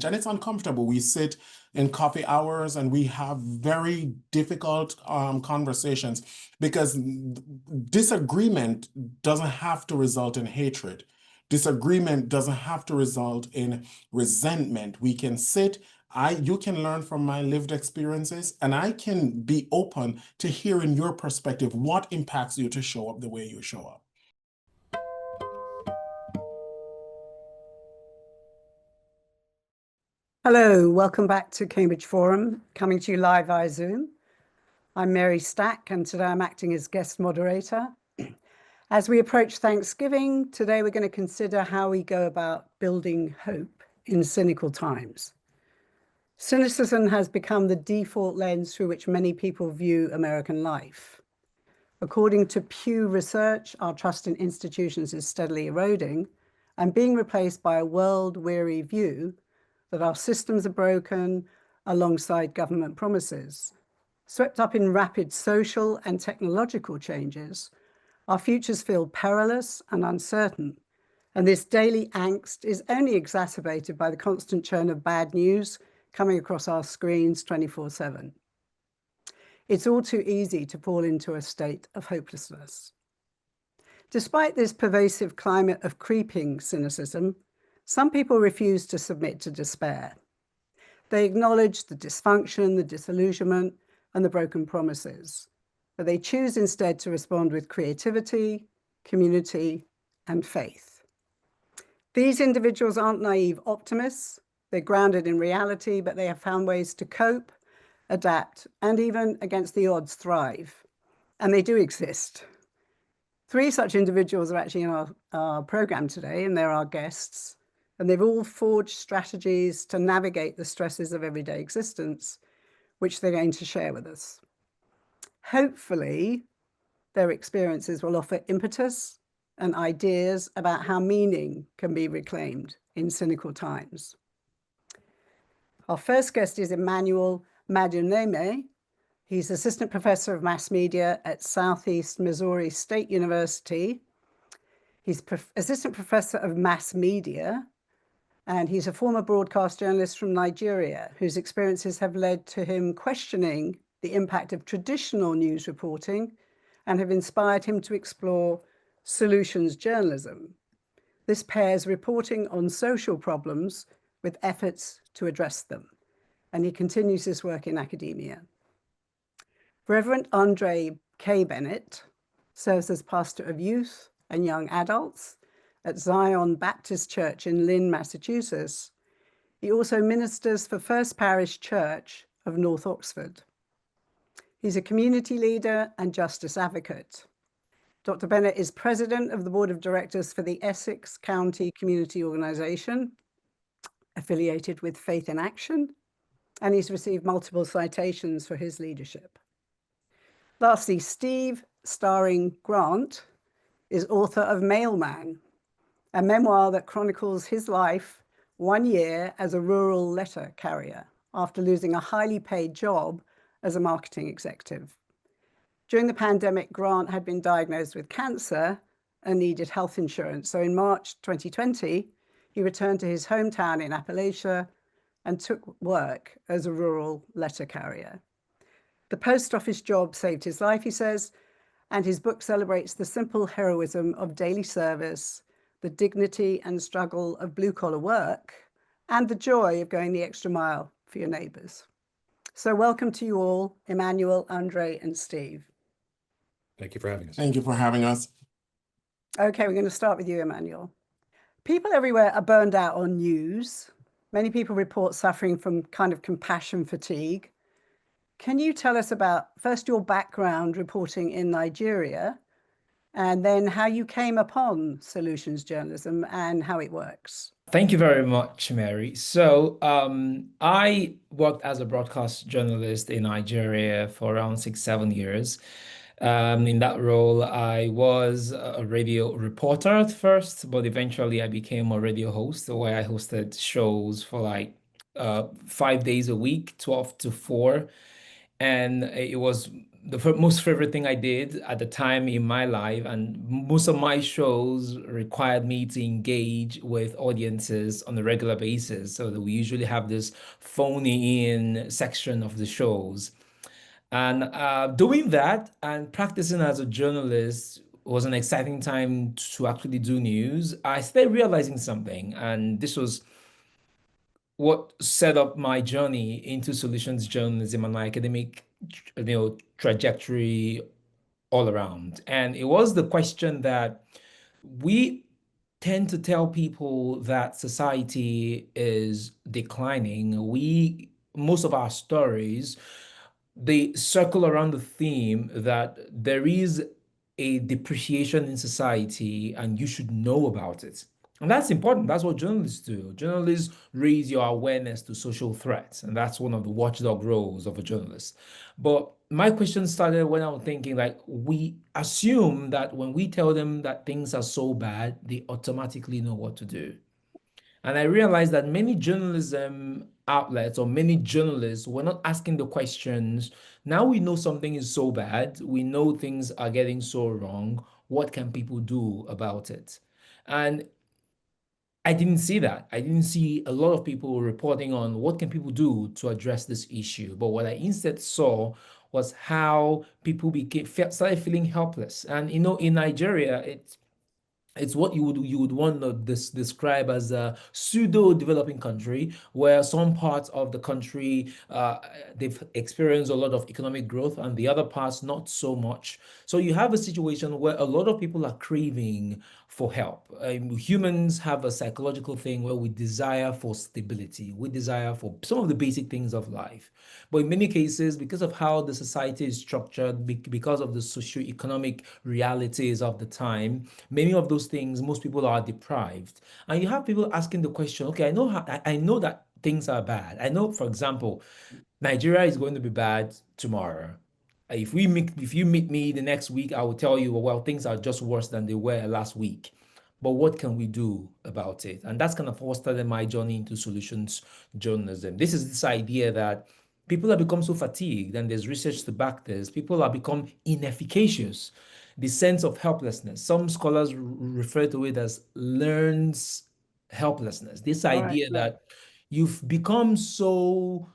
and it's uncomfortable. We sit in coffee hours and we have very difficult conversations because disagreement doesn't have to result in hatred. Disagreement doesn't have to result in resentment. We can sit, you can learn from my lived experiences, and I can be open to hearing your perspective, what impacts you to show up the way you show up. Hello, welcome back to GBH Forum, coming to you live via Zoom. I'm Mary Stack, and today I'm acting as guest moderator. As we approach Thanksgiving, today we're going to consider how we go about building hope in cynical times. Cynicism has become the default lens through which many people view American life. According to Pew Research, our trust in institutions is steadily eroding and being replaced by a world-weary view that our systems are broken alongside government promises. Swept up in rapid social and technological changes, our futures feel perilous and uncertain, and this daily angst is only exacerbated by the constant churn of bad news coming across our screens 24/7. It's all too easy to fall into a state of hopelessness. Despite this pervasive climate of creeping cynicism, some people refuse to submit to despair. They acknowledge the dysfunction, the disillusionment, and the broken promises, but they choose instead to respond with creativity, community, and faith. These individuals aren't naive optimists. They're grounded in reality, but they have found ways to cope, adapt, and even against the odds thrive. And they do exist. 3 such individuals are actually in our program today, and they're our guests. And they've all forged strategies to navigate the stresses of everyday existence, which they're going to share with us. Hopefully, their experiences will offer impetus and ideas about how meaning can be reclaimed in cynical times. Our first guest is Emmanuel Maduneme. He's assistant professor of mass media at Southeast Missouri State University. He's assistant professor of mass media, and he's a former broadcast journalist from Nigeria, whose experiences have led to him questioning the impact of traditional news reporting and have inspired him to explore solutions journalism. This pairs reporting on social problems with efforts to address them, and he continues his work in academia. Reverend Andre K. Bennett serves as pastor of youth and young adults at Zion Baptist Church in Lynn, Massachusetts. He also ministers for First Parish Church of North Oxford. He's a community leader and justice advocate. Dr. Bennett is president of the board of directors for the Essex County Community Organization, affiliated with Faith in Action, and he's received multiple citations for his leadership. Lastly, Steve Starring Grant is author of Mailman, a memoir that chronicles his life 1 year as a rural letter carrier after losing a highly paid job as a marketing executive. During the pandemic, Grant had been diagnosed with cancer and needed health insurance. So in March 2020, he returned to his hometown in Appalachia and took work as a rural letter carrier. The post office job saved his life, he says, and his book celebrates the simple heroism of daily service, the dignity and struggle of blue-collar work, and the joy of going the extra mile for your neighbors. So welcome to you all, Emmanuel, Andre, and Steve. Thank you for having us. Thank you for having us. Okay, we're going to start with you, Emmanuel. People everywhere are burned out on news. Many people report suffering from kind of compassion fatigue. Can you tell us about, first, your background reporting in Nigeria, and then how you came upon solutions journalism and how it works? Thank you very much, Mary. So I worked as a broadcast journalist in Nigeria for around 6-7 years. In that role, I was a radio reporter at first, but eventually I became a radio host where I hosted shows for like 5 days a week, 12 to 4. And it was most favorite thing I did at the time in my life, and most of my shows required me to engage with audiences on a regular basis. So that we usually have this phony in section of the shows. And doing that and practicing as a journalist was an exciting time to actually do news. I started realizing something, and this was what set up my journey into solutions journalism and my academic, trajectory all around. And it was the question that we tend to tell people that society is declining. Most of our stories, they circle around the theme that there is a depreciation in society and you should know about it. And that's important. That's what journalists do. Journalists raise your awareness to social threats, and that's one of the watchdog roles of a journalist. But my question started when I was thinking, like, we assume that when we tell them that things are so bad, they automatically know what to do. And I realized that many journalism outlets or many journalists were not asking the questions. Now we know something is so bad. We know things are getting so wrong. What can people do about it? And I didn't see that. I didn't see a lot of people reporting on what can people do to address this issue. But what I instead saw was how people started feeling helpless. And in Nigeria, it's what you would want to describe as a pseudo developing country, where some parts of the country they've experienced a lot of economic growth and the other parts not so much. So you have a situation where a lot of people are craving for help. Humans have a psychological thing where we desire for stability, we desire for some of the basic things of life. But in many cases, because of how the society is structured, because of the socio-economic realities of the time, many of those things, most people are deprived. And you have people asking the question, okay, I know that things are bad. I know, for example, Nigeria is going to be bad tomorrow. If you meet me the next week, I will tell you, well, things are just worse than they were last week. But what can we do about it? And that's kind of what started my journey into solutions journalism. This idea that people have become so fatigued, and there's research to back this. People have become inefficacious. The sense of helplessness. Some scholars refer to it as learned helplessness. This Right, idea right, that you've become so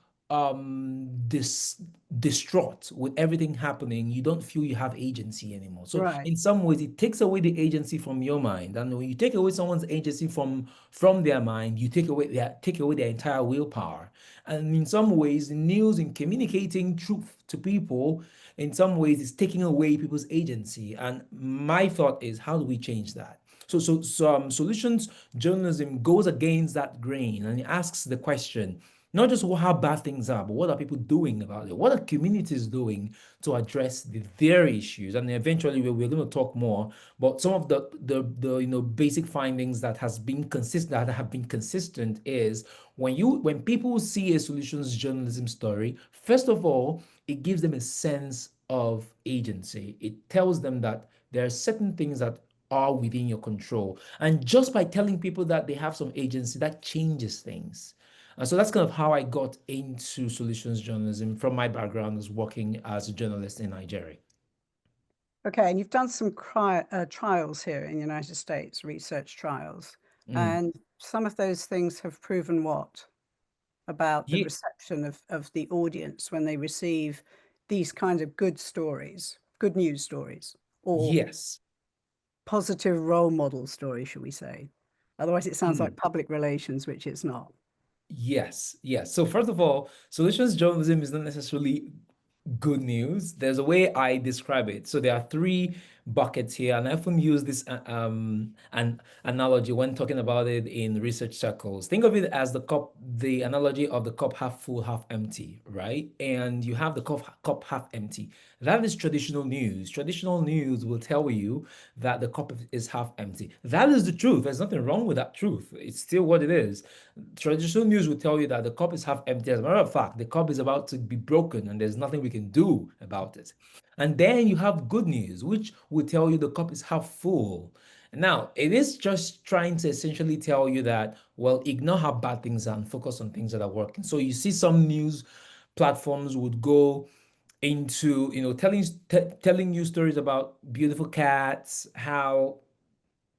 distraught with everything happening, you don't feel you have agency anymore. So right, in some ways, it takes away the agency from your mind. And when you take away someone's agency from their mind, you take away their entire willpower. And in some ways, the news and communicating truth to people, in some ways, is taking away people's agency. And my thought is, how do we change that? So solutions journalism goes against that grain, and it asks the question, not just how bad things are, but what are people doing about it? What are communities doing to address their issues? And eventually, we're going to talk more. But some of the basic findings that have been consistent is when people see a solutions journalism story, first of all, it gives them a sense of agency. It tells them that there are certain things that are within your control. And just by telling people that they have some agency, that changes things. And so that's kind of how I got into solutions journalism from my background as working as a journalist in Nigeria. Okay, and you've done some trials here in the United States, research trials, Mm. and some of those things have proven what about the Ye- reception of the audience when they receive these kinds of good stories, good news stories, or yes. positive role model stories, should we say? Otherwise, it sounds Mm. like public relations, which it's not. Yes, yes. So first of all, solutions journalism is not necessarily good news. There's a way I describe it. So there are three buckets here, and I often use this an analogy when talking about it in research circles. Think of it as the analogy of the cup half full, half empty, right? And you have the cup half empty. That is traditional news. Traditional news will tell you that the cup is half empty. That is the truth. There's nothing wrong with that truth. It's still what it is. Traditional news will tell you that the cup is half empty. As a matter of fact, the cup is about to be broken and there's nothing we can do about it. And then you have good news, which will tell you the cup is half full. Now, it is just trying to essentially tell you that, well, ignore how bad things are and focus on things that are working. So you see some news platforms would go into, telling you stories about beautiful cats, how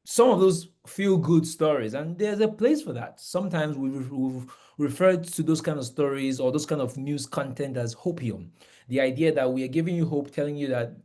some of those feel good stories, and there's a place for that. Sometimes we've referred to those kind of stories or those kind of news content as hopium. The idea that we are giving you hope, telling you that,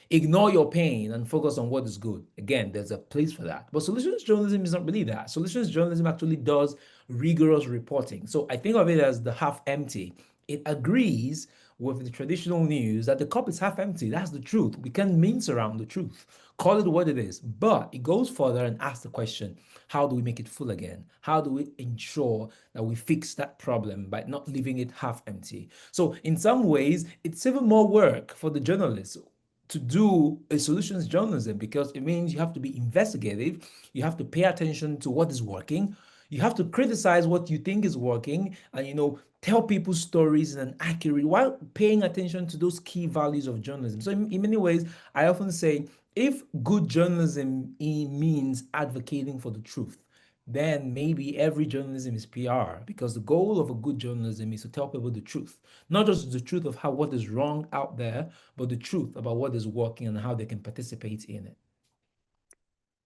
ignore your pain and focus on what is good. Again, there's a place for that. But solutions journalism is not really that. Solutions journalism actually does rigorous reporting. So I think of it as the half empty. It agrees with the traditional news that the cup is half empty. That's the truth. We can't mince around the truth. Call it what it is. But it goes further and asks the question, how do we make it full again? How do we ensure that we fix that problem by not leaving it half empty? So in some ways, it's even more work for the journalists to do a solutions journalism, because it means you have to be investigative, you have to pay attention to what is working, you have to criticize what you think is working, and tell people stories in an accurate while paying attention to those key values of journalism. So in many ways, I often say, if good journalism means advocating for the truth, then maybe every journalism is PR, because the goal of a good journalism is to tell people the truth, not just the truth of what is wrong out there, but the truth about what is working and how they can participate in it.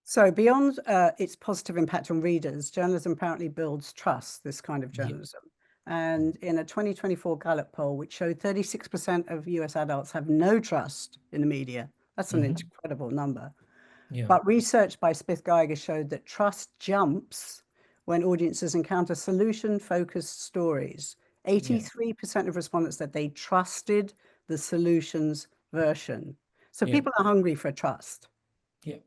So beyond its positive impact on readers, journalism apparently builds trust, this kind of journalism. And in a 2024 Gallup poll, which showed 36% of US adults have no trust in the media, that's an incredible number. Yeah. But research by Smith Geiger showed that trust jumps when audiences encounter solution-focused stories. 83% of respondents said they trusted the solutions version. So people are hungry for trust.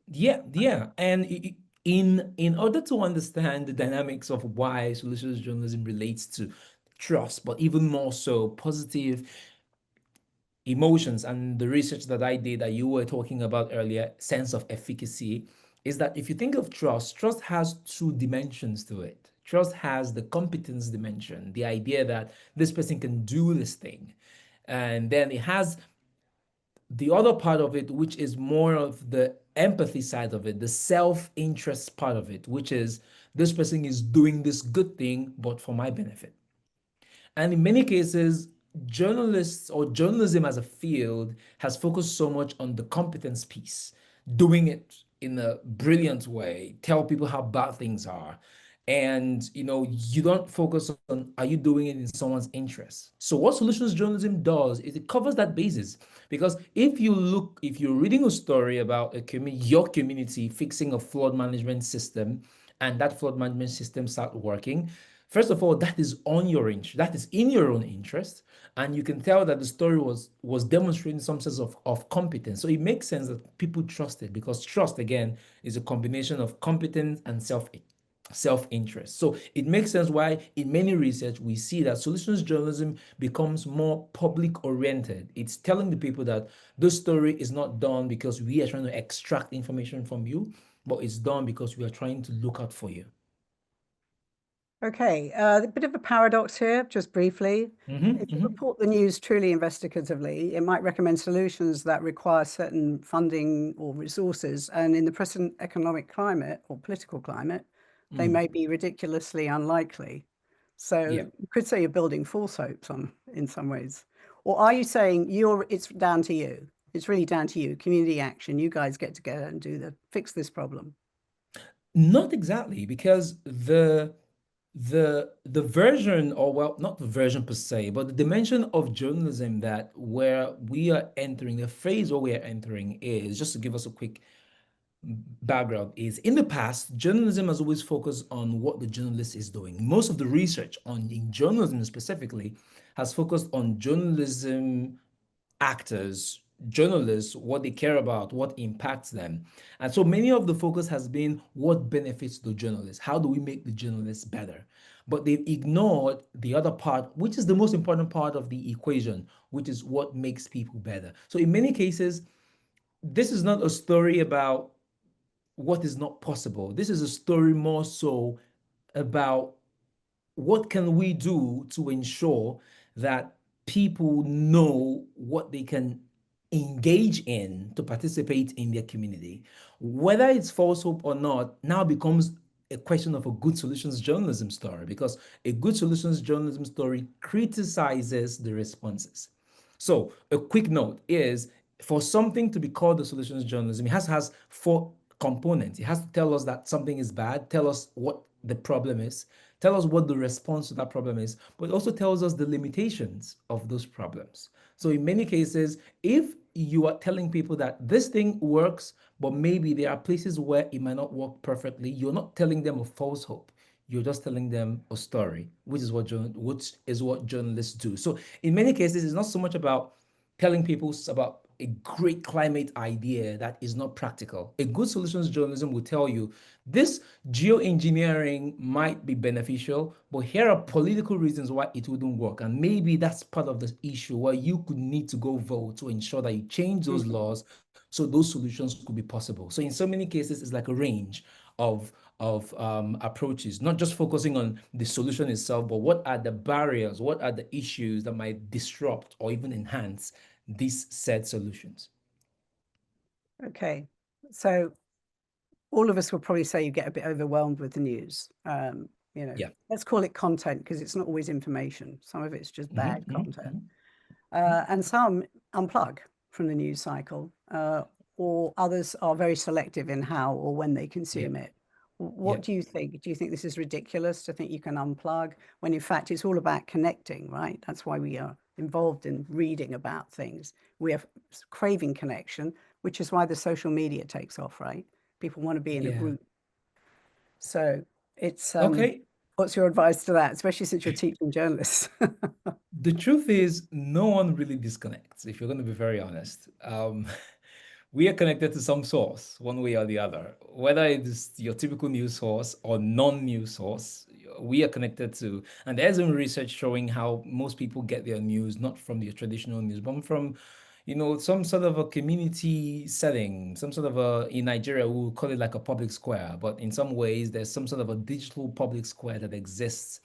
Yeah. And in order to understand the dynamics of why solutions journalism relates to trust, but even more so positive emotions, and the research that I did that you were talking about earlier, sense of efficacy, is that if you think of trust has two dimensions to it. Trust has the competence dimension, the idea that this person can do this thing. And then it has the other part of it, which is more of the empathy side of it, the self-interest part of it, which is this person is doing this good thing, but for my benefit. And in many cases, journalists or journalism as a field has focused so much on the competence piece, doing it in a brilliant way, tell people how bad things are. And you don't focus on, are you doing it in someone's interest? So what solutions journalism does is it covers that basis. Because if you're reading a story about your community fixing a flood management system, and that flood management system start working, first of all, that is that is in your own interest, and you can tell that the story was demonstrating some sense of competence. So it makes sense that people trust it, because trust, again, is a combination of competence and self-interest. So it makes sense why in many research we see that solutions journalism becomes more public oriented. It's telling the people that this story is not done because we are trying to extract information from you, but it's done because we are trying to look out for you. Okay, a bit of a paradox here, just briefly. If you report the news truly investigatively, it might recommend solutions that require certain funding or resources. And in the present economic climate or political climate, they may be ridiculously unlikely. So you could say you're building false hopes in some ways. Or are you saying it's down to you? It's really down to you, community action. You guys get together and fix this problem. Not exactly, because the version, or well, not the version per se, but the dimension of journalism that where we are entering, the phase where we are entering is, just to give us a quick background, is in the past, journalism has always focused on what the journalist is doing. Most of the research in journalism specifically has focused on journalism actors, journalists, what they care about, what impacts them. And so many of the focus has been what benefits the journalist. How do we make the journalists better? But they've ignored the other part, which is the most important part of the equation, which is what makes people better. So in many cases, this is not a story about what is not possible. This is a story more so about what can we do to ensure that people know what they can engage in to participate in their community. Whether it's false hope or not now becomes a question of a good solutions journalism story, because a good solutions journalism story criticizes the responses. So a quick note is for something to be called the solutions journalism, it has four components. It has to tell us that something is bad, tell us what the problem is, tell us what the response to that problem is, but it also tells us the limitations of those problems. So in many cases, if you are telling people that this thing works, but maybe there are places where it might not work perfectly, you're not telling them a false hope. You're just telling them a story, which is what journalists do. So in many cases, it's not so much about telling people about a great climate idea that is not practical. A good solutions journalism will tell you this geoengineering might be beneficial, but here are political reasons why it wouldn't work. And maybe that's part of the issue where you could need to go vote to ensure that you change those laws so those solutions could be possible. So in so many cases, it's like a range of approaches, not just focusing on the solution itself, but what are the barriers, what are the issues that might disrupt or even enhance these said solutions. Okay, so all of us will probably say you get a bit overwhelmed with the news. Yeah. Let's call it content because it's not always information. Some of it's just bad content. And some unplug from the news cycle, or others are very selective in how or when they consume it. What do you think? Do you think this is ridiculous to think you can unplug when in fact it's all about connecting, right? That's why we are involved in reading about things. We are craving connection, which is why the social media takes off, right? People want to be in a group. So it's okay. What's your advice to that, especially since you're teaching journalists? The truth is, no one really disconnects, if you're going to be very honest. We are connected to some source, one way or the other, whether it's your typical news source or non-news source. We are connected to, and there's some research showing how most people get their news not from the traditional news, but from, some sort of a community setting, some sort of in Nigeria, we'll call it like a public square, but in some ways, there's some sort of a digital public square that exists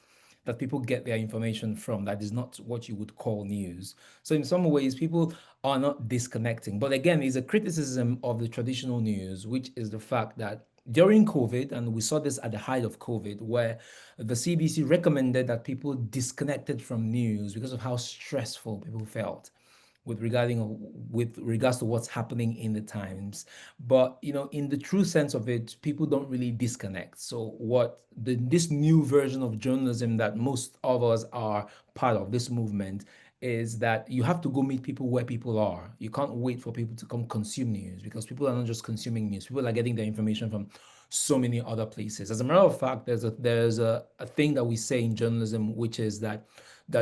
that people get their information from that is not what you would call news. So in some ways, people are not disconnecting. But again, it's a criticism of the traditional news, which is the fact that during COVID, and we saw this at the height of COVID, where the CBC recommended that people disconnected from news because of how stressful people felt with regards to what's happening in the times. But in the true sense of it, people don't really disconnect. So this new version of journalism that most of us are part of, this movement, is that you have to go meet people where people are. You can't wait for people to come consume news, because people are not just consuming news. People are getting their information from so many other places. As a matter of fact, there's a thing that we say in journalism, which is that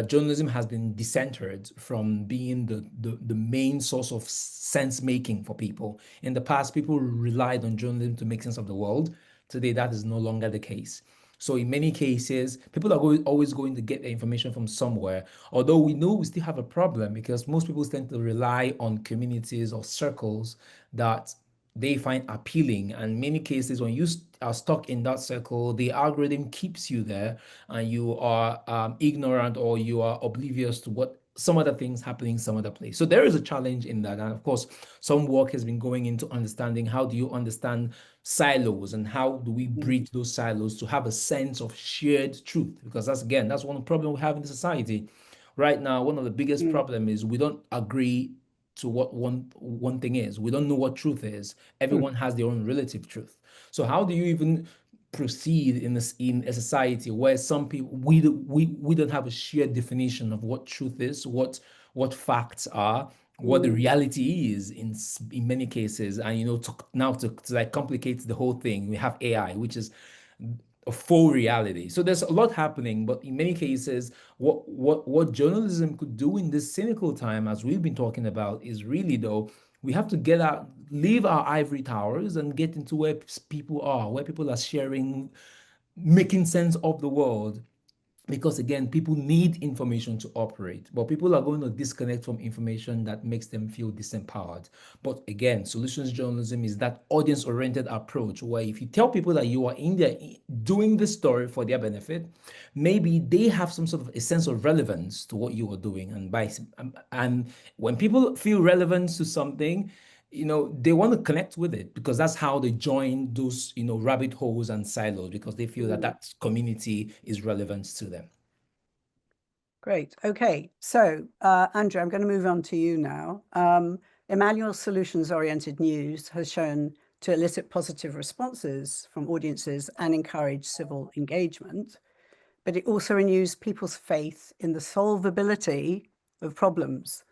journalism has been decentered from being the main source of sense making for people. In the past, people relied on journalism to make sense of the world. Today, that is no longer the case. So in many cases, people are always going to get their information from somewhere, although we know we still have a problem because most people tend to rely on communities or circles that they find appealing. And in many cases, when you are stuck in that circle, the algorithm keeps you there, and you are ignorant or you are oblivious to what some other things happening some other place. So there is a challenge in that. And of course, some work has been going into understanding how do you understand silos and how do we bridge those silos to have a sense of shared truth, because that's one of the problems we have in the society right now. One of the biggest problem is we don't agree to what one thing is. We don't know what truth is. Everyone has their own relative truth. So how do you even proceed in a society where some people we don't have a shared definition of what truth is, what facts are, what the reality is in many cases? And to like complicate the whole thing, we have AI, which is a full reality. So there's a lot happening, but in many cases, what journalism could do in this cynical time, as we've been talking about, is really, though, we have to leave our ivory towers and get into where people are, where people are sharing, making sense of the world. Because again, people need information to operate, but people are going to disconnect from information that makes them feel disempowered. But again, solutions journalism is that audience-oriented approach where if you tell people that you are in there doing this story for their benefit, maybe they have some sort of a sense of relevance to what you are doing. And when people feel relevance to something, they want to connect with it, because that's how they join those, rabbit holes and silos, because they feel that community is relevant to them. Great. Okay. So, Andrew, I'm going to move on to you now. Emmanuel's solutions-oriented news has shown to elicit positive responses from audiences and encourage civil engagement, but it also renews people's faith in the solvability of problems,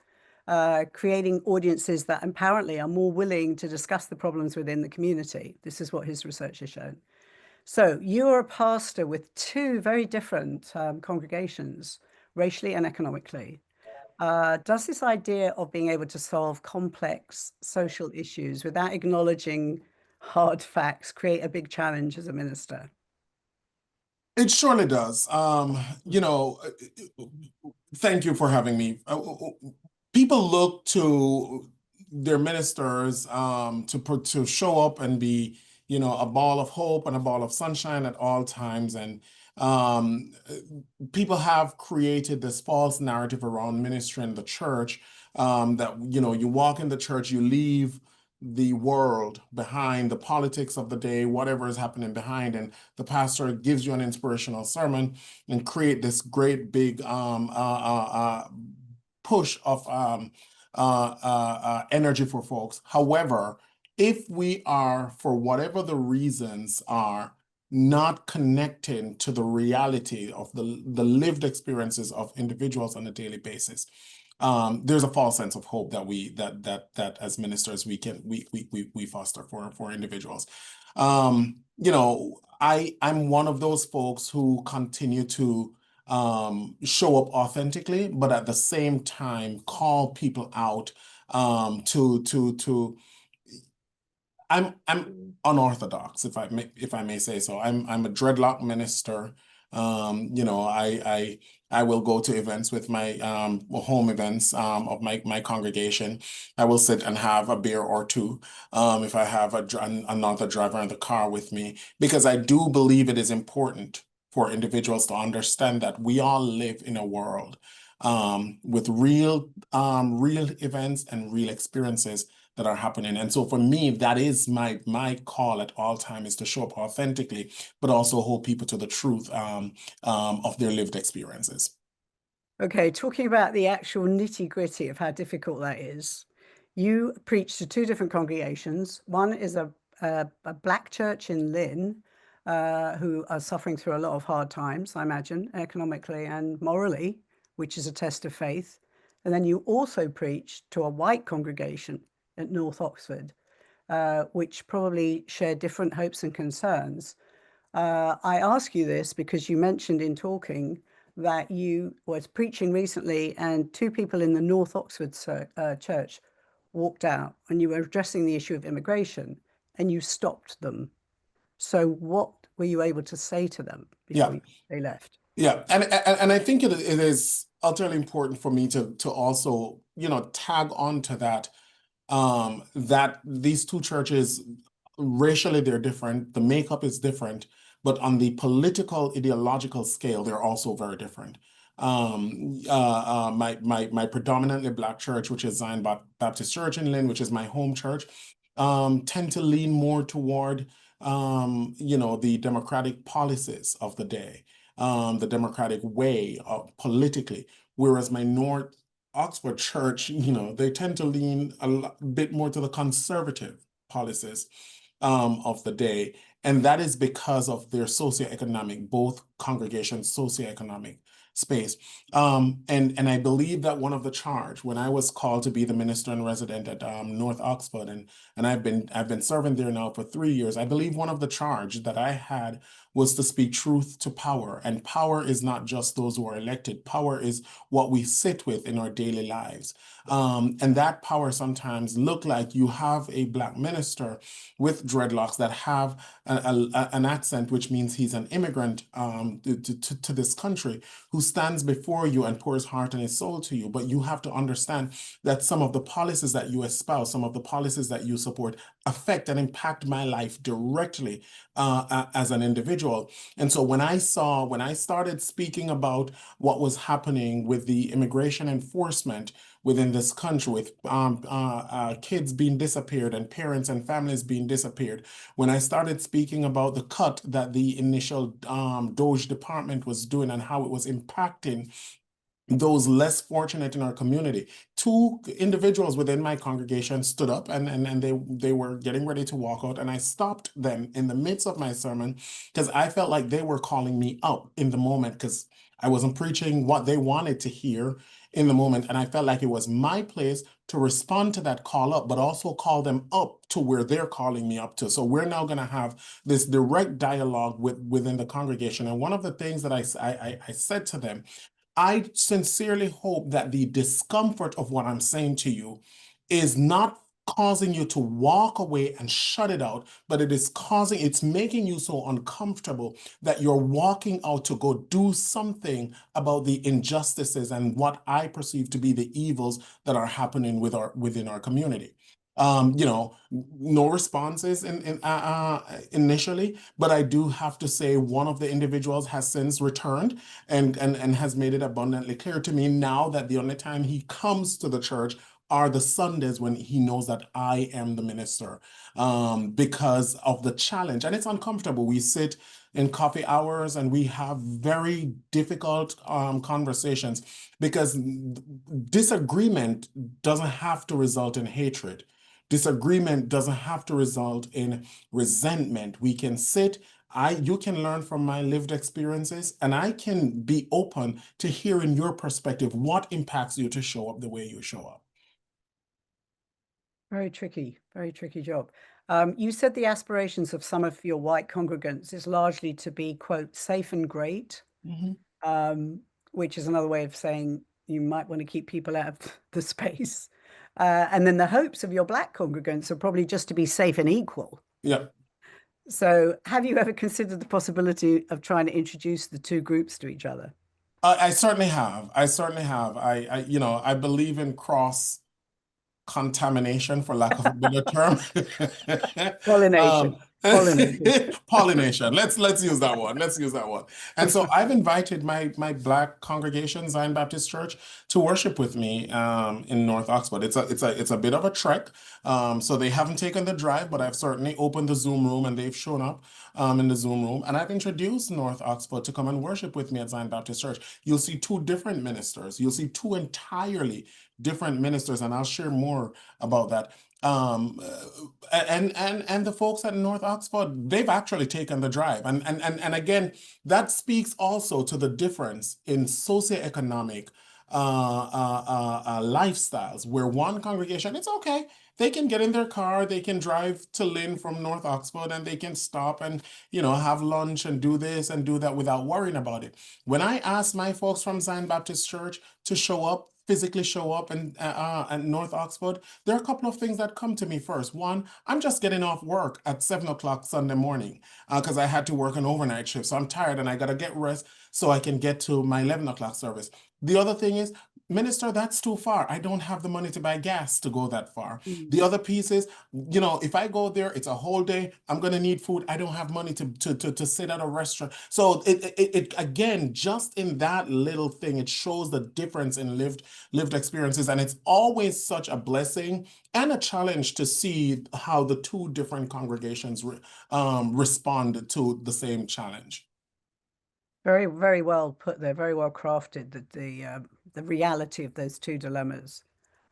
creating audiences that apparently are more willing to discuss the problems within the community. This is what his research has shown. So you are a pastor with two very different congregations, racially and economically. Does this idea of being able to solve complex social issues without acknowledging hard facts create a big challenge as a minister? It surely does. Thank you for having me. People look to their ministers to show up and be, a ball of hope and a ball of sunshine at all times. And um, people have created this false narrative around ministry in the church, that, you walk in the church, you leave the world behind, the politics of the day, whatever is happening behind, and the pastor gives you an inspirational sermon and create this great big push of energy for folks. However, if we are, for whatever the reasons are, not connecting to the reality of the lived experiences of individuals on a daily basis, there's a false sense of hope that as ministers we foster for individuals. I'm one of those folks who continue to show up authentically, but at the same time call people out to I'm unorthodox, if I may say so. I'm a dreadlock minister. I will go to events with my home events of my congregation. I will sit and have a beer or two if I have another driver in the car with me, because I do believe it is important for individuals to understand that we all live in a world with real events and real experiences that are happening. And so for me, that is my call at all times, is to show up authentically, but also hold people to the truth of their lived experiences. Okay, talking about the actual nitty-gritty of how difficult that is, you preach to two different congregations. One is a Black church in Lynn, who are suffering through a lot of hard times, I imagine, economically and morally, which is a test of faith. And then you also preach to a white congregation at North Oxford, which probably share different hopes and concerns. I ask you this because you mentioned in talking that you was preaching recently and two people in the North Oxford church walked out and you were addressing the issue of immigration and you stopped them. So what were you able to say to them before they left? Yeah, and I think it is utterly important for me to also, tag on to that, that these two churches, racially they're different, the makeup is different, but on the political ideological scale, they're also very different. My predominantly Black church, which is Zion Baptist Church in Lynn, which is my home church, tend to lean more toward the democratic policies of the day, the democratic way politically, whereas my North Oxford church, they tend to lean a bit more to the conservative policies of the day. And that is because of their socioeconomic, both congregations' socioeconomic space. And I believe that one of the charge, when I was called to be the minister in resident at North Oxford, and I've been serving there now for 3 years, I believe one of the charge that I had was to speak truth to power. And power is not just those who are elected. Power is what we sit with in our daily lives. And that power sometimes look like you have a Black minister with dreadlocks that have an accent, which means he's an immigrant to this country, who stands before you and pours heart and his soul to you. But you have to understand that some of the policies that you espouse, some of the policies that you support affect and impact my life directly as an individual. And so when I started speaking about what was happening with the immigration enforcement within this country, with kids being disappeared and parents and families being disappeared, when I started speaking about the cut that the initial Doge department was doing and how it was impacting those less fortunate in our community. Two individuals within my congregation stood up and they were getting ready to walk out, and I stopped them in the midst of my sermon because I felt like they were calling me out in the moment because I wasn't preaching what they wanted to hear in the moment, and I felt like it was my place to respond to that call up, but also call them up to where they're calling me up to. So we're now going to have this direct dialogue within the congregation. And one of the things that I said to them, I sincerely hope that the discomfort of what I'm saying to you is not causing you to walk away and shut it out, but it's making you so uncomfortable that you're walking out to go do something about the injustices and what I perceive to be the evils that are happening within our community. No responses initially, but I do have to say one of the individuals has since returned and has made it abundantly clear to me now that the only time he comes to the church are the Sundays when he knows that I am the minister, because of the challenge. And it's uncomfortable. We sit in coffee hours and we have very difficult conversations because disagreement doesn't have to result in hatred. Disagreement doesn't have to result in resentment. We can sit, you can learn from my lived experiences, and I can be open to hearing your perspective, what impacts you to show up the way you show up. Very tricky job. You said the aspirations of some of your white congregants is largely to be, quote, safe and great, which is another way of saying you might want to keep people out of the space. And then the hopes of your black congregants are probably just to be safe and equal. Yeah. So have you ever considered the possibility of trying to introduce the two groups to each other? I certainly have. I believe in cross contamination, for lack of a better term. Pollination. Pollination. Pollination. Let's use that one. Let's use that one. And so I've invited my black congregation, Zion Baptist Church, to worship with me in North Oxford. It's a bit of a trek. So they haven't taken the drive, but I've certainly opened the Zoom room and they've shown up in the Zoom room. And I've introduced North Oxford to come and worship with me at Zion Baptist Church. You'll see two different ministers. You'll see two entirely different ministers, and I'll share more about that. And the folks at North Oxford, they've actually taken the drive. And again, that speaks also to the difference in socioeconomic lifestyles, where one congregation, it's okay. They can get in their car, they can drive to Lynn from North Oxford, and they can stop and, have lunch and do this and do that without worrying about it. When I asked my folks from Zion Baptist Church to physically show up at North Oxford, there are a couple of things that come to me first. One, I'm just getting off work at 7 o'clock Sunday morning because I had to work an overnight shift. So I'm tired and I got to get rest so I can get to my 11 o'clock service. The other thing is, Minister, that's too far. I don't have the money to buy gas to go that far. The other piece is, if I go there, it's a whole day. I'm going to need food. I don't have money to sit at a restaurant. So it again, just in that little thing, it shows the difference in lived experiences. And it's always such a blessing and a challenge to see how the two different congregations respond to the same challenge. Very, very well put there, very well crafted, the reality of those two dilemmas.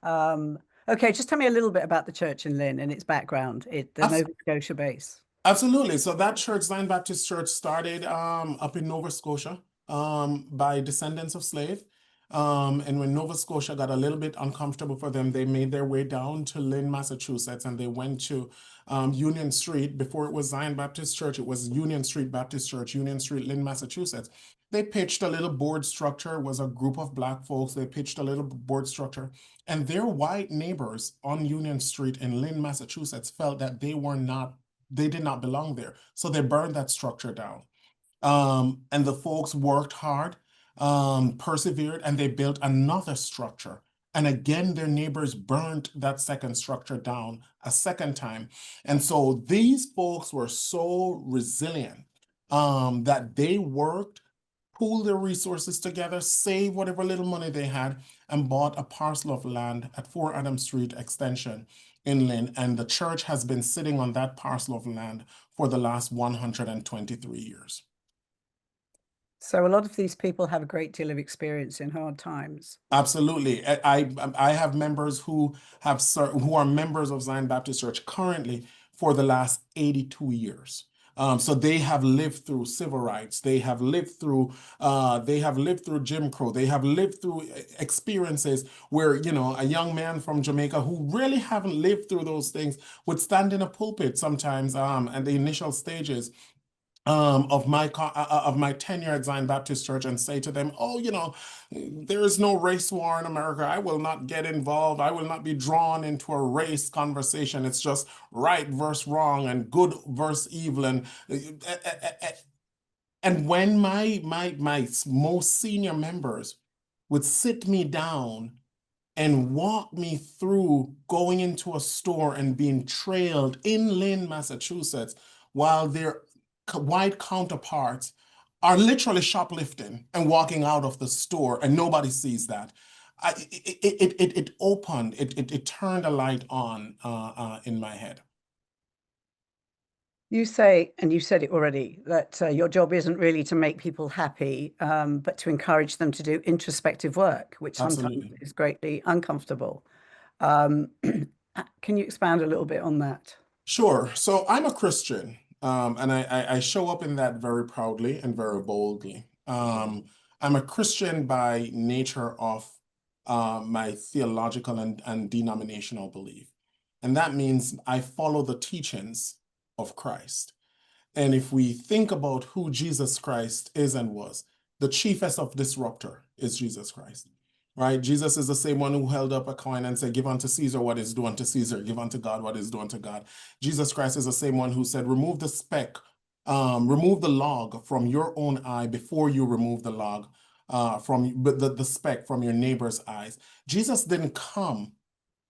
Okay, just tell me a little bit about the church in Lynn and its background, the Nova Scotia base. Absolutely. So that church, Zion Baptist Church, started up in Nova Scotia by descendants of slaves. And when Nova Scotia got a little bit uncomfortable for them, they made their way down to Lynn, Massachusetts, and they went to Union Street. Before it was Zion Baptist Church, it was Union Street Baptist Church, Union Street, Lynn, Massachusetts. They pitched a little board structure. It was a group of Black folks. They pitched a little board structure. And their white neighbors on Union Street in Lynn, Massachusetts felt that they did not belong there. So they burned that structure down. And the folks worked hard, persevered, and they built another structure. And again, their neighbors burnt that second structure down a second time. And so these folks were so resilient that they worked, pooled their resources together, saved whatever little money they had, and bought a parcel of land at 4 Adams Street Extension in Lynn. And the church has been sitting on that parcel of land for the last 123 years. So a lot of these people have a great deal of experience in hard times. Absolutely. I have members who who are members of Zion Baptist Church currently for the last 82 years. So they have lived through civil rights. They have lived through Jim Crow. They have lived through experiences where, you know, a young man from Jamaica who really haven't lived through those things would stand in a pulpit sometimes at the initial stages of my tenure at Zion Baptist Church and say to them, oh, you know, there is no race war in America. I will not get involved. I will not be drawn into a race conversation. It's just right versus wrong and good versus evil. And when my most senior members would sit me down and walk me through going into a store and being trailed in Lynn, Massachusetts, while their white counterparts are literally shoplifting and walking out of the store, and nobody sees that. It turned a light on in my head. You say, and you said it already, that your job isn't really to make people happy, but to encourage them to do introspective work, which sometimes Absolutely. is greatly uncomfortable. Can you expand a little bit on that? Sure. So I'm a Christian, and I show up in that very proudly and very boldly. I'm a Christian by nature of my theological and denominational belief. And that means I follow the teachings of Christ. And if we think about who Jesus Christ is and was, the chiefest of disruptor is Jesus Christ, right? Jesus is the same one who held up a coin and said, give unto Caesar what is due unto Caesar, give unto God what is due unto God. Jesus Christ is the same one who said, remove the speck, remove the log from your own eye before you remove the log from the speck from your neighbor's eyes. Jesus didn't come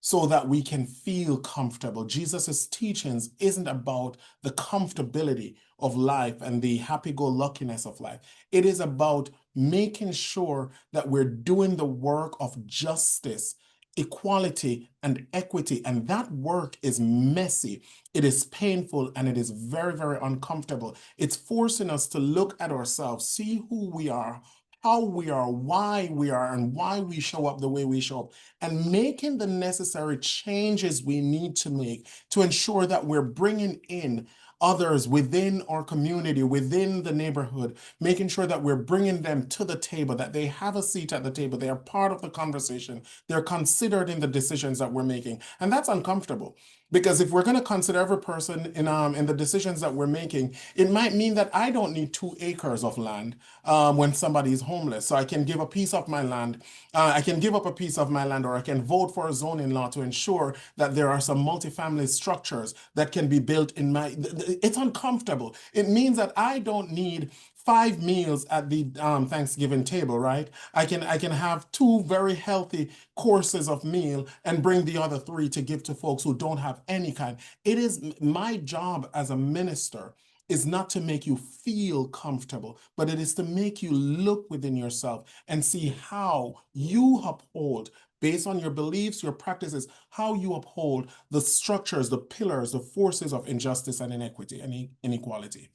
so that we can feel comfortable. Jesus's teachings isn't about the comfortability of life and the happy-go-luckiness of life. It is about making sure that we're doing the work of justice, equality, and equity. And that work is messy, it is painful, and it is very, very uncomfortable. It's forcing us to look at ourselves, see who we are, how we are, why we are, and why we show up the way we show up, and making the necessary changes we need to make to ensure that we're bringing in others within our community, within the neighborhood, making sure that we're bringing them to the table, that they have a seat at the table, they are part of the conversation, they're considered in the decisions that we're making. And that's uncomfortable, because if we're going to consider every person in the decisions that we're making, it might mean that I don't need 2 acres of land when somebody is homeless. So I can give a piece of my land, I can give up a piece of my land, or I can vote for a zoning law to ensure that there are some multifamily structures that can be built in my, it's uncomfortable. It means that I don't need 5 meals at the Thanksgiving table, right? I can have 2 very healthy courses of meal and bring the other 3 to give to folks who don't have any kind. It is my job as a minister is not to make you feel comfortable, but it is to make you look within yourself and see how you uphold, based on your beliefs, your practices, how you uphold the structures, the pillars, the forces of injustice and inequity and inequality.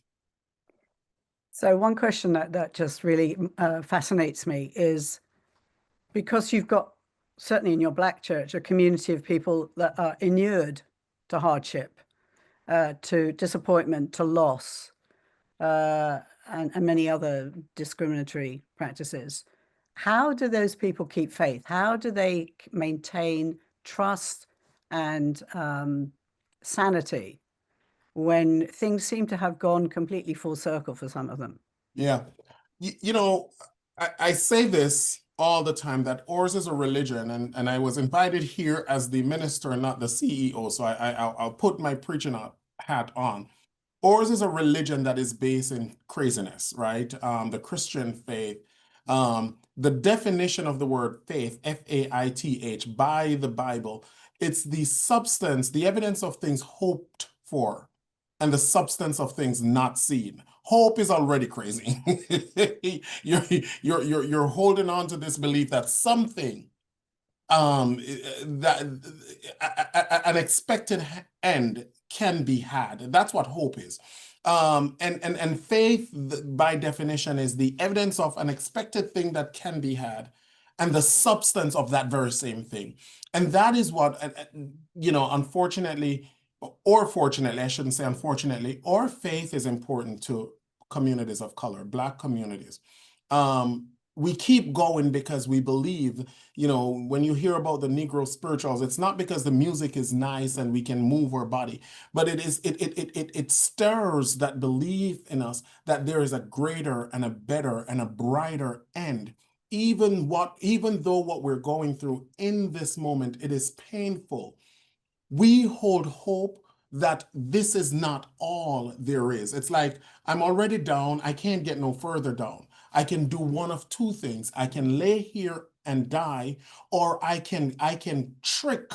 So one question that just really fascinates me is, because you've got, certainly in your Black church, a community of people that are inured to hardship, to disappointment, to loss, and many other discriminatory practices. How do those people keep faith? How do they maintain trust and sanity when things seem to have gone completely full circle for some of them? Yeah. You know, I say this all the time, that ours is a religion, and I was invited here as the minister, not the CEO, so I'll put my preaching hat on. Ours is a religion that is based in craziness, right? The Christian faith. The definition of the word faith, F-A-I-T-H, by the Bible, it's the substance, the evidence of things hoped for, and the substance of things not seen. Hope is already crazy. You're holding on to this belief that something, that an expected end can be had. That's what hope is. And faith, by definition, is the evidence of an expected thing that can be had, and the substance of that very same thing. And that is what, unfortunately, or fortunately, I shouldn't say unfortunately, or faith is important to communities of color, Black communities. We keep going because we believe, when you hear about the Negro spirituals, it's not because the music is nice and we can move our body, but it stirs that belief in us that there is a greater and a better and a brighter end. Even though what we're going through in this moment, it is painful, we hold hope that this is not all there is. It's like, I'm already down, I can't get no further down. I can do one of two things. I can lay here and die, or I can trick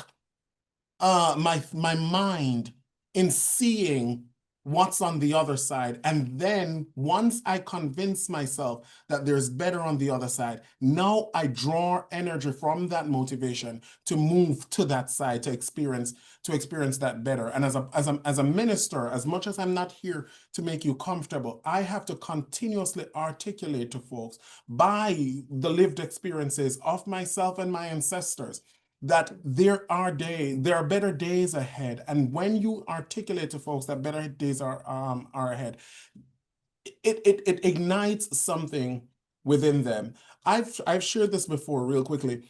my mind in seeing what's on the other side. And then once I convince myself that there's better on the other side, now I draw energy from that motivation to move to that side, to experience that better. And as a minister, as much as I'm not here to make you comfortable, I have to continuously articulate to folks by the lived experiences of myself and my ancestors that there are better days ahead. And when you articulate to folks that better days are ahead, it ignites something within them. I've shared this before real quickly.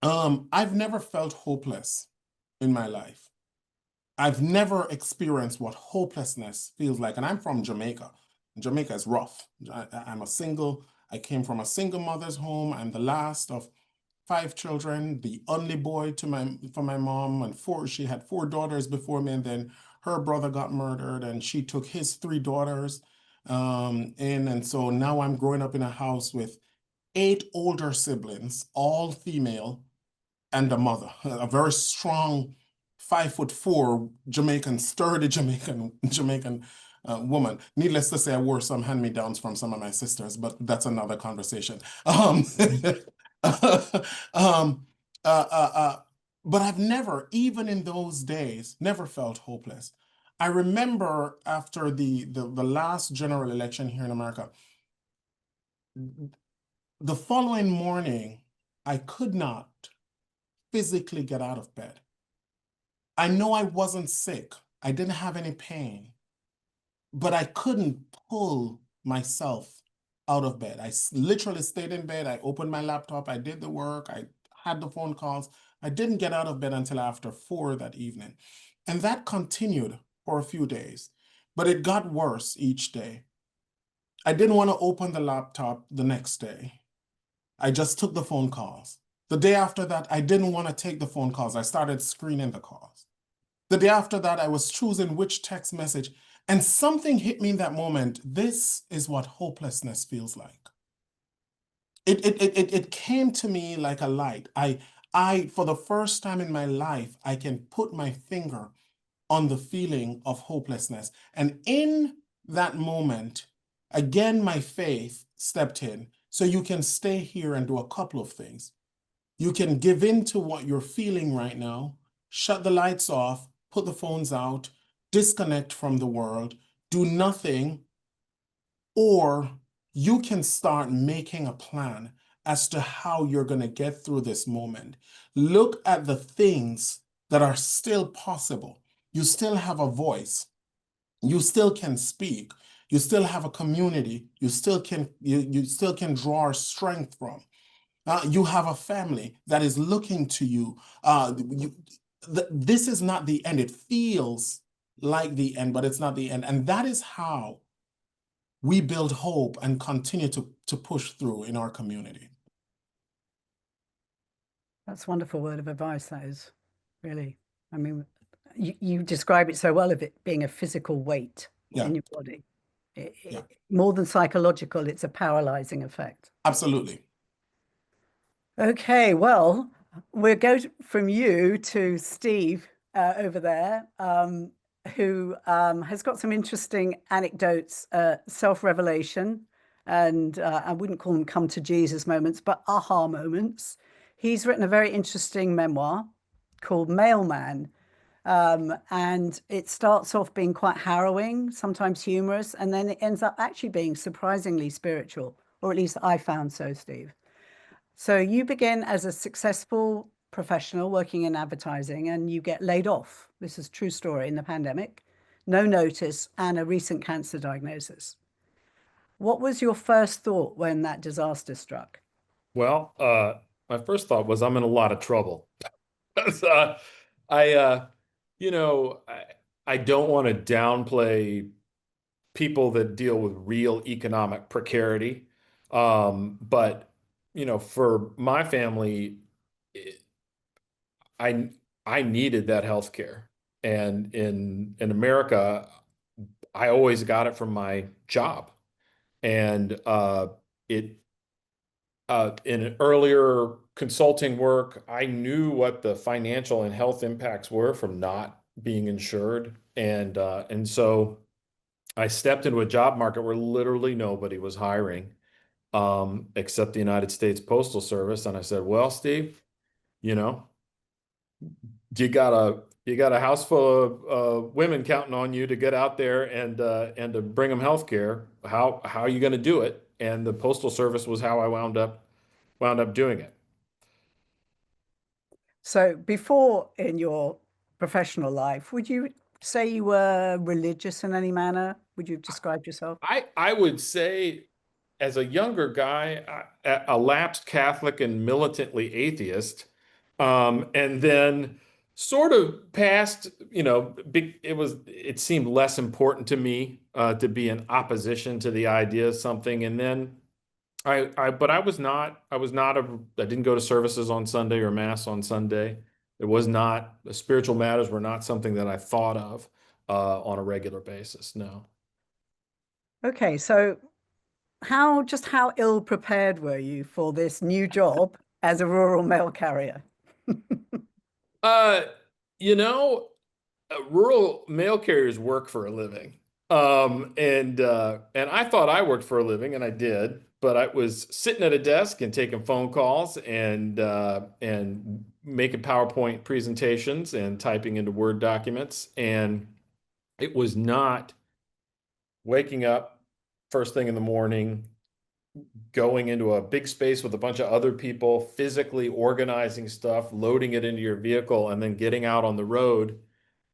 I've never felt hopeless in my life. I've never experienced what hopelessness feels like. And I'm from Jamaica. Jamaica is rough. I came from a single mother's home. I'm the last of 5 children, the only boy for my mom, and she had 4 daughters before me, and then her brother got murdered, and she took his 3 daughters. And so now I'm growing up in a house with 8 older siblings, all female, and a mother, a very strong 5'4" Jamaican, sturdy Jamaican woman. Needless to say, I wore some hand-me-downs from some of my sisters, but that's another conversation. Um, but I've never, even in those days, never felt hopeless. I remember after the last general election here in America, the following morning, I could not physically get out of bed. I know I wasn't sick. I didn't have any pain, but I couldn't pull myself out of bed. I literally stayed in bed. I opened my laptop. I did the work. I had the phone calls. I didn't get out of bed until after 4 that evening. And that continued for a few days, but it got worse each day. I didn't want to open the laptop the next day. I just took the phone calls. The day after that, I didn't want to take the phone calls. I started screening the calls. The day after that, I was choosing which text message, and something hit me in that moment. This is what hopelessness feels like. It came to me like a light. For the first time in my life, I can put my finger on the feeling of hopelessness. And in that moment, again, my faith stepped in. So you can stay here and do a couple of things. You can give in to what you're feeling right now, shut the lights off, put the phones out, disconnect from the world, do nothing, or you can start making a plan as to how you're going to get through this moment. Look at the things that are still possible. You still have a voice. You still can speak. You still have a community. You still can draw strength from. You have a family that is looking to you. This is not the end. It feels like the end, but it's not the end. And that is how we build hope and continue to push through in our community. That's a wonderful word of advice, that is, really. I mean, you describe it so well, of it being a physical weight in your body. More than psychological, it's a paralyzing effect. Absolutely. Okay, well, we'll go from you to Steve over there, who has got some interesting anecdotes, self-revelation, and I wouldn't call them come to Jesus moments, but aha moments. He's written a very interesting memoir called Mailman. And it starts off being quite harrowing, sometimes humorous, and then it ends up actually being surprisingly spiritual, or at least I found so, Steve. So you begin as a successful professional working in advertising and you get laid off. This is a true story in the pandemic, no notice, and a recent cancer diagnosis. What was your first thought when that disaster struck? Well, my first thought was I'm in a lot of trouble. uh, I, you know, I don't want to downplay people that deal with real economic precarity. But, for my family, it- I I needed that health care. And in America, I always got it from my job. And it in an earlier consulting work, I knew what the financial and health impacts were from not being insured. And so I stepped into a job market where literally nobody was hiring, except the United States Postal Service. And I said, well, Steve, you know, you got a house full of women counting on you to get out there and to bring them health care. How are you going to do it? And the Postal Service was how I wound up doing it. So before in your professional life, would you say you were religious in any manner? Would you have described yourself? I would say, as a younger guy, a lapsed Catholic and militantly atheist, and then sort of past, it seemed less important to me to be in opposition to the idea of something, and then but I didn't go to services on Sunday or mass on Sunday. It was not, the spiritual matters were not something that I thought of on a regular basis. No. Okay, so how ill prepared were you for this new job as a rural mail carrier? Uh, you know, rural mail carriers work for a living. And I thought I worked for a living, and I did, but I was sitting at a desk and taking phone calls and making PowerPoint presentations and typing into Word documents. And it was not waking up first thing in the morning, going into a big space with a bunch of other people, physically organizing stuff, loading it into your vehicle, and then getting out on the road.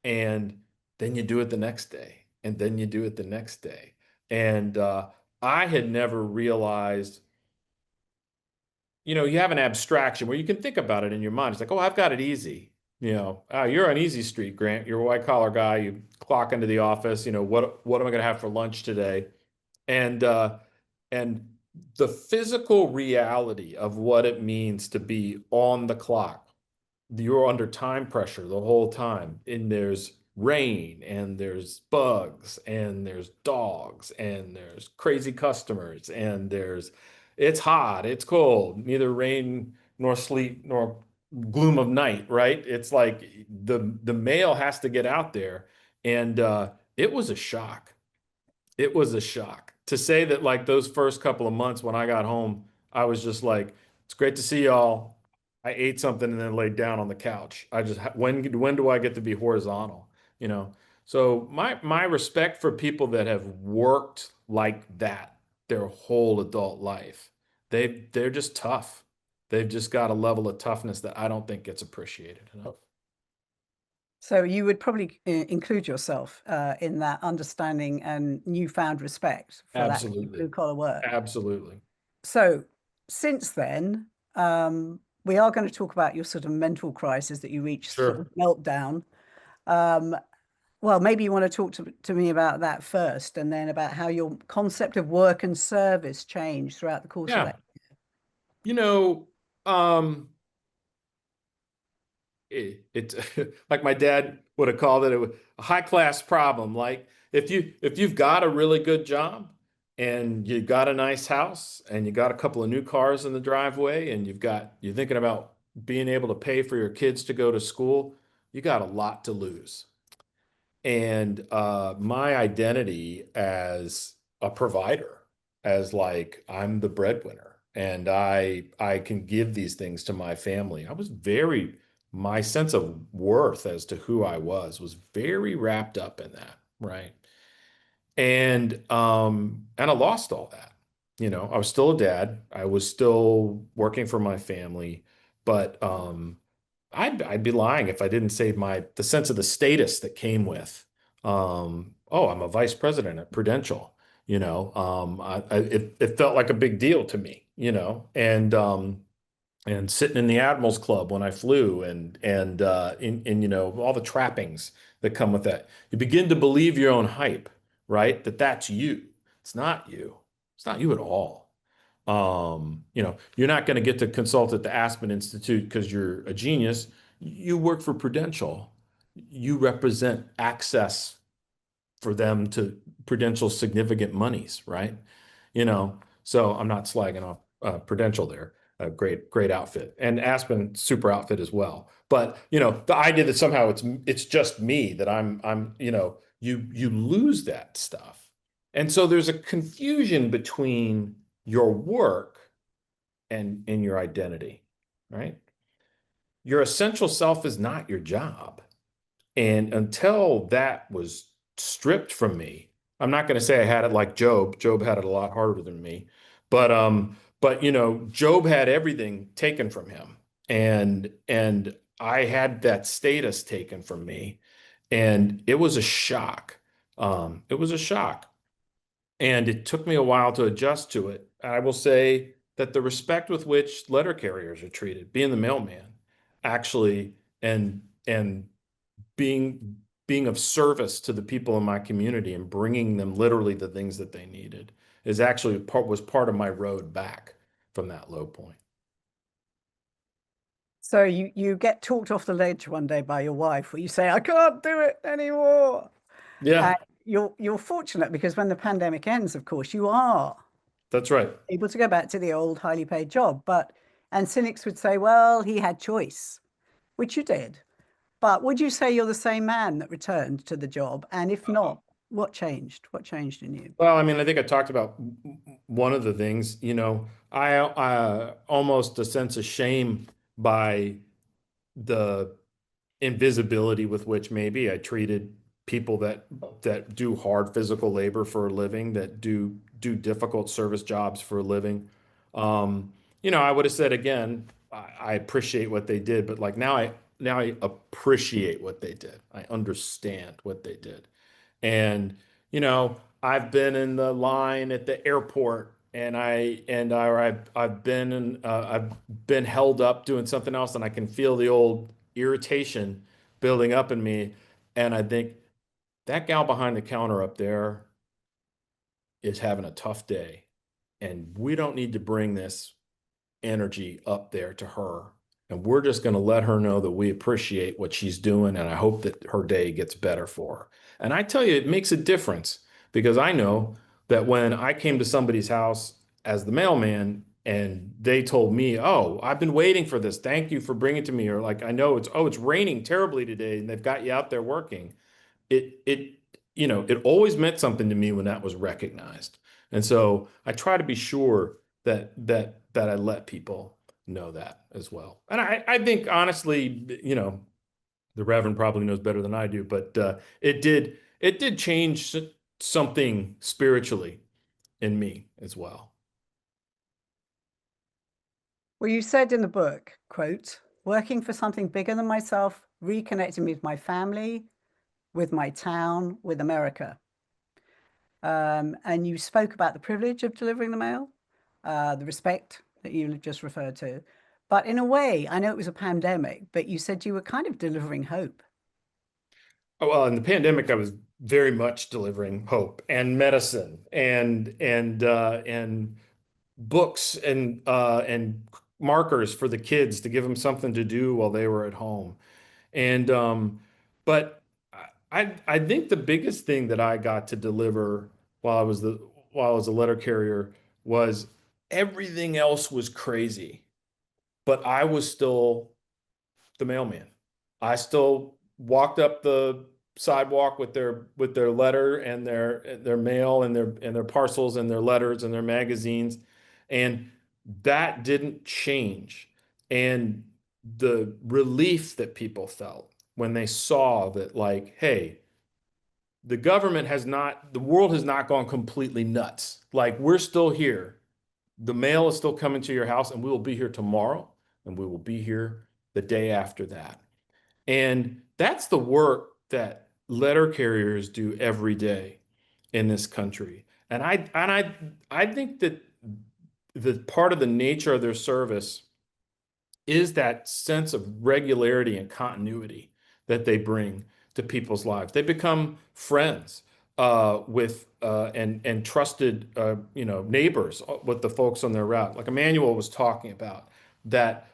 And then you do it the next day, and then you do it the next day. And I had never realized, you have an abstraction where you can think about it in your mind. It's like, oh, I've got it easy. You're on easy street, Grant. You're a white collar guy. You clock into the office. What am I going to have for lunch today? And and the physical reality of what it means to be on the clock. You're under time pressure the whole time, and there's rain, and there's bugs, and there's dogs, and there's crazy customers, and it's hot, it's cold, neither rain nor sleet nor gloom of night, right? It's like the mail has to get out there. And it was a shock. It was a shock to say that, like, those first couple of months when I got home, I was just like, it's great to see y'all. I ate something and then laid down on the couch. When do I get to be horizontal? You know? So my respect for people that have worked like that their whole adult life. They're just tough. They've just got a level of toughness that I don't think gets appreciated enough. So you would probably include yourself in that understanding and newfound respect for that Absolutely. blue collar work. Absolutely. So since then, we are going to talk about your sort of mental crisis that you reached, sort of Sure. meltdown. Well, maybe you want to talk to me about that first, and then about how your concept of work and service changed throughout the course of Yeah. that. You know, um, it's like my dad would have called it a high class problem. Like, if you've got a really good job, and you got a nice house, and you got a couple of new cars in the driveway, and you're thinking about being able to pay for your kids to go to school, you got a lot to lose. And my identity as a provider, as, like, I'm the breadwinner, and I can give these things to my family. I was very my sense of worth as to who I was very wrapped up in that, right? And I lost all that. I was still a dad. I was still working for my family, but I'd be lying if I didn't say the sense of the status that came with, oh, I'm a vice president at Prudential. It felt like a big deal to me, and sitting in the Admirals Club when I flew, and all the trappings that come with that. You begin to believe your own hype, right? That's you. It's not you. It's not you at all. You're not going to get to consult at the Aspen Institute because you're a genius. You work for Prudential. You represent access for them to Prudential's significant monies, right? So I'm not slagging off Prudential there. A great outfit, and Aspen super outfit as well. But the idea that somehow it's just me, that I'm you lose that stuff, and so there's a confusion between your work and your identity, right? Your essential self is not your job. And until that was stripped from me, I'm not going to say I had it like Job. Job had it a lot harder than me. But Job had everything taken from him. And I had that status taken from me. And it was a shock. It was a shock. And it took me a while to adjust to it. I will say that the respect with which letter carriers are treated, being the mailman, actually, and being of service to the people in my community and bringing them literally the things that they needed was part of my road back from that low point. So you get talked off the ledge one day by your wife, where you say, "I can't do it anymore." Yeah, You're fortunate, because when the pandemic ends, of course, you are that's right. able to go back to the old highly paid job. And cynics would say, well, he had choice, which you did. But would you say you're the same man that returned to the job? And if not, what changed? What changed in you? Well, I mean, I think I talked about one of the things, I almost a sense of shame by the invisibility with which maybe I treated people that do hard physical labor for a living, that do difficult service jobs for a living. I would have said again, I appreciate what they did, but like now I appreciate what they did. I understand what they did. And I've been in the line at the airport, I've been held up doing something else, and I can feel the old irritation building up in me. And I think that gal behind the counter up there is having a tough day, and we don't need to bring this energy up there to her. And we're just going to let her know that we appreciate what she's doing, and I hope that her day gets better for her. And I tell you, it makes a difference, because I know that when I came to somebody's house as the mailman and they told me, "Oh, I've been waiting for this. Thank you for bringing it to me." Or like, "I know it's raining terribly today and they've got you out there working." It always meant something to me when that was recognized. And so I try to be sure that I let people know that as well. And I think honestly, the Reverend probably knows better than I do, but it did change something spiritually in me as well. Well, you said in the book, quote, "Working for something bigger than myself reconnected me with my family, with my town, with America." And you spoke about the privilege of delivering the mail, the respect that you just referred to. But in a way, I know it was a pandemic, but you said you were kind of delivering hope. Oh, well, in the pandemic, I was very much delivering hope and medicine and books and markers for the kids to give them something to do while they were at home. And but I think the biggest thing that I got to deliver while I was a letter carrier was everything else was crazy, but I was still the mailman. I still walked up the sidewalk with their letter and their mail and their parcels and their letters and their magazines, and that didn't change. And the relief that people felt when they saw that, like, hey, the world has not gone completely nuts. Like, we're still here. The mail is still coming to your house, and we will be here tomorrow, and we will be here the day after that. And that's the work that letter carriers do every day in this country. And I think that the part of the nature of their service is that sense of regularity and continuity that they bring to people's lives. They become friends with and trusted neighbors with the folks on their route. Like Emmanuel was talking about, that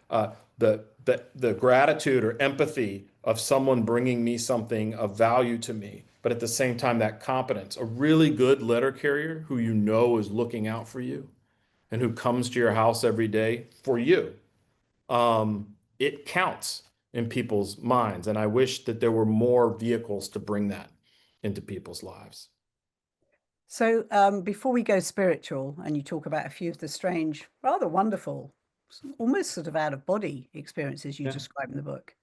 the gratitude or empathy of someone bringing me something of value to me, but at the same time that competence. A really good letter carrier who you know is looking out for you and who comes to your house every day for you, it counts in people's minds. And I wish that there were more vehicles to bring that into people's lives. So before we go spiritual, and you talk about a few of the strange, rather wonderful, almost sort of out of body experiences you describe in the book.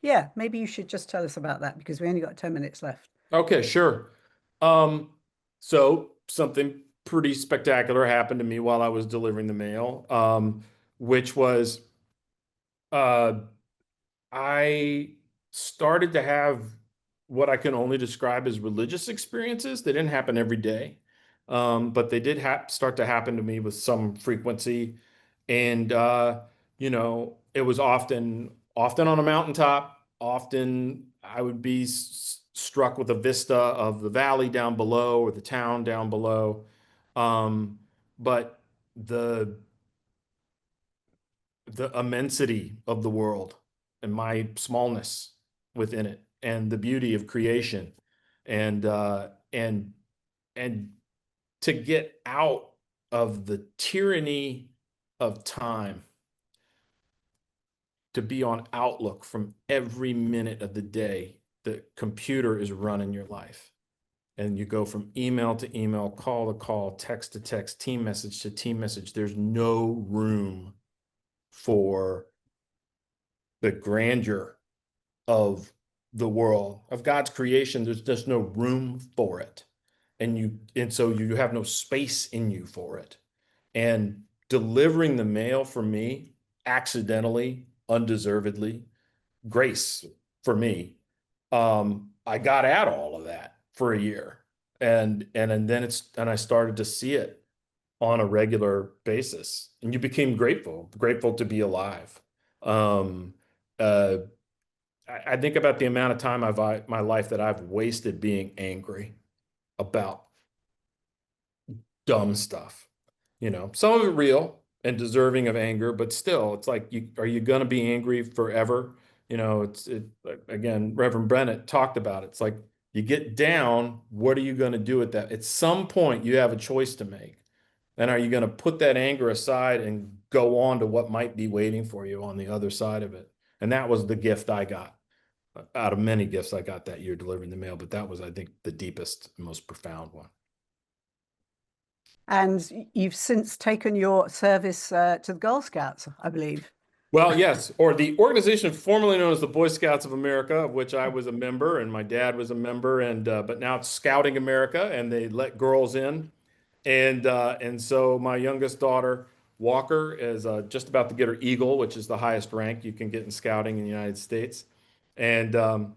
Yeah, maybe you should just tell us about that, because we only got 10 minutes left. Okay, sure. So something pretty spectacular happened to me while I was delivering the mail, which was I started to have what I can only describe as religious experiences. They didn't happen every day, but they did start to happen to me with some frequency. And it was often on a mountaintop. Often I would be struck with a vista of the valley down below or the town down below. But the immensity of the world and my smallness within it, and the beauty of creation, and and to get out of the tyranny of time, to be on Outlook from every minute of the day. The computer is running your life, and you go from email to email, call to call, text to text, team message to team message. There's no room for the grandeur of the world, of God's creation. There's just no room for it. And so you have no space in you for it. And delivering the mail for me, accidentally, undeservedly, grace for me, I got at all of that for a year. And then I started to see it on a regular basis. And you became grateful to be alive. Um, uh, I think about the amount of time my life that I've wasted being angry about dumb stuff. Some of it real and deserving of anger, but still, it's like, are you going to be angry forever? Again, Reverend Bennett talked about it. It's like, you get down, what are you going to do with that? At some point, you have a choice to make. And are you going to put that anger aside and go on to what might be waiting for you on the other side of it? And that was the gift I got, out of many gifts I got that year delivering the mail. But that was, I think, the deepest, most profound one. And you've since taken your service to the Girl Scouts, I believe. Well, yes, or the organization formerly known as the Boy Scouts of America, of which I was a member and my dad was a member, and but now it's Scouting America, and they let girls in. And so my youngest daughter, Walker, is just about to get her Eagle, which is the highest rank you can get in scouting in the United States. And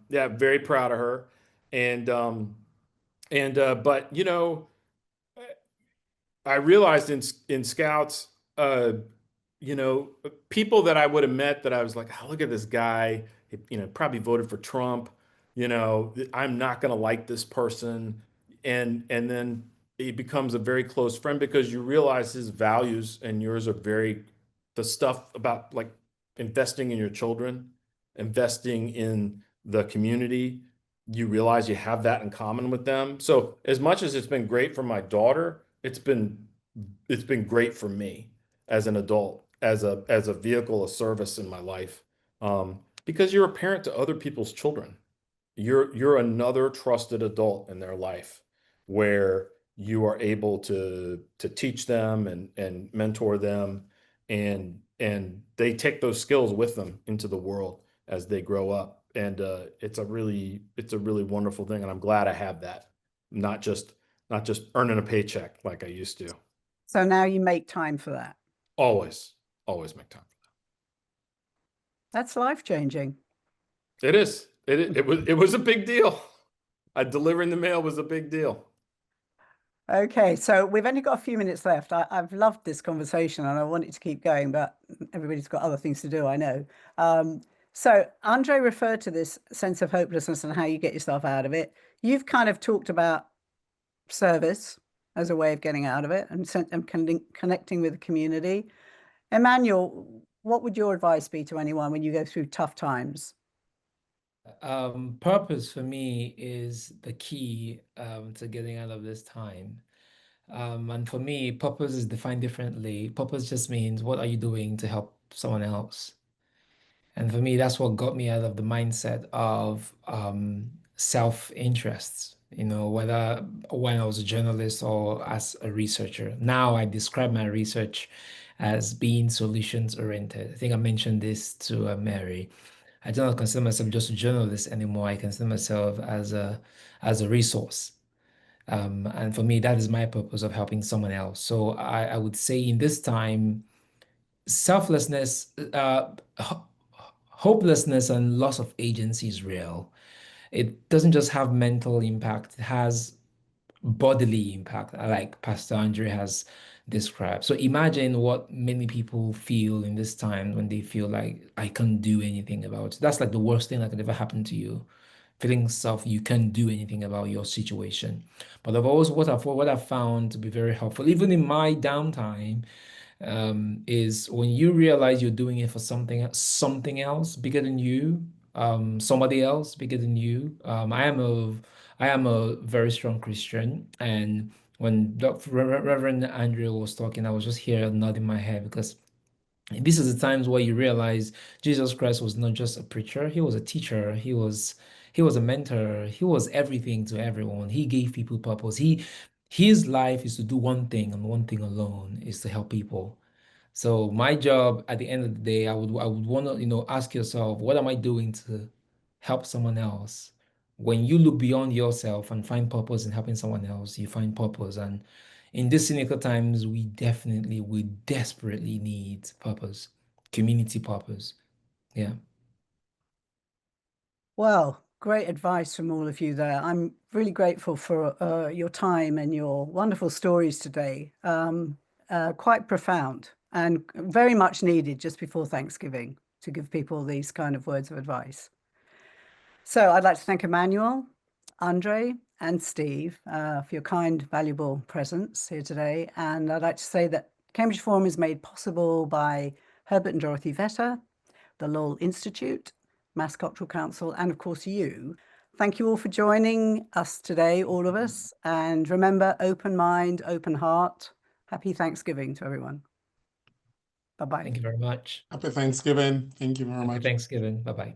yeah, very proud of her. And but I realized in scouts, people that I would have met that I was like, oh, look at this guy, probably voted for Trump. I'm not going to like this person. And then he becomes a very close friend because you realize his values and yours are the stuff about, like, investing in your children, investing in the community. You realize you have that in common with them. So as much as it's been great for my daughter, it's been great for me as an adult, as a vehicle of service in my life, because you're a parent to other people's children. You're another trusted adult in their life, where you are able to teach them and mentor them, and and they take those skills with them into the world as they grow up. And it's a really wonderful thing. And I'm glad I have that, not just earning a paycheck like I used to. So now you make time for that. Always make time for That's life-changing. that. It is. It was a big deal. Delivering the mail was a big deal. Okay, so we've only got a few minutes left. I've loved this conversation and I want it to keep going, but everybody's got other things to do, I know. So Andre referred to this sense of hopelessness and how you get yourself out of it. You've kind of talked about service as a way of getting out of it and connecting with the community. Emmanuel, what would your advice be to anyone when you go through tough times? Purpose for me is the key to getting out of this time. And for me, purpose is defined differently. Purpose just means what are you doing to help someone else? And for me, that's what got me out of the mindset of self-interests, whether when I was a journalist or as a researcher. Now I describe my research as being solutions oriented. I think I mentioned this to Mary. I do not consider myself just a journalist anymore. I consider myself as a resource. And for me, that is my purpose of helping someone else. So I would say in this time, selflessness, hopelessness and loss of agency is real. It doesn't just have mental impact, it has bodily impact, like Pastor Andre has described. So imagine what many people feel in this time when they feel like I can't do anything about it. That's like the worst thing that could ever happen to you. Feeling self, you can't do anything about your situation. But what I've found to be very helpful, even in my downtime, is when you realize you're doing it for something else bigger than you, somebody else bigger than you. I am a very strong Christian, and when Reverend Andrew was talking, I was just here nodding my head because this is the times where you realize Jesus Christ was not just a preacher, he was a teacher, he was a mentor, he was everything to everyone. He gave people purpose. His life is to do one thing and one thing alone is to help people. So my job at the end of the day, I would want to, ask yourself, what am I doing to help someone else? When you look beyond yourself and find purpose in helping someone else, you find purpose. And in these cynical times, we desperately need purpose, community purpose. Yeah. Well, great advice from all of you there. I'm really grateful for your time and your wonderful stories today. Quite profound and very much needed just before Thanksgiving to give people these kind of words of advice. So I'd like to thank Emmanuel, Andre, and Steve for your kind, valuable presence here today. And I'd like to say that Cambridge Forum is made possible by Herbert and Dorothy Vetter, the Lowell Institute, Mass Cultural Council, and of course you. Thank you all for joining us today, all of us. And remember, open mind, open heart. Happy Thanksgiving to everyone. Bye-bye. Thank you very much. Happy Thanksgiving. Thank you very Happy much. Thanksgiving. Bye-bye.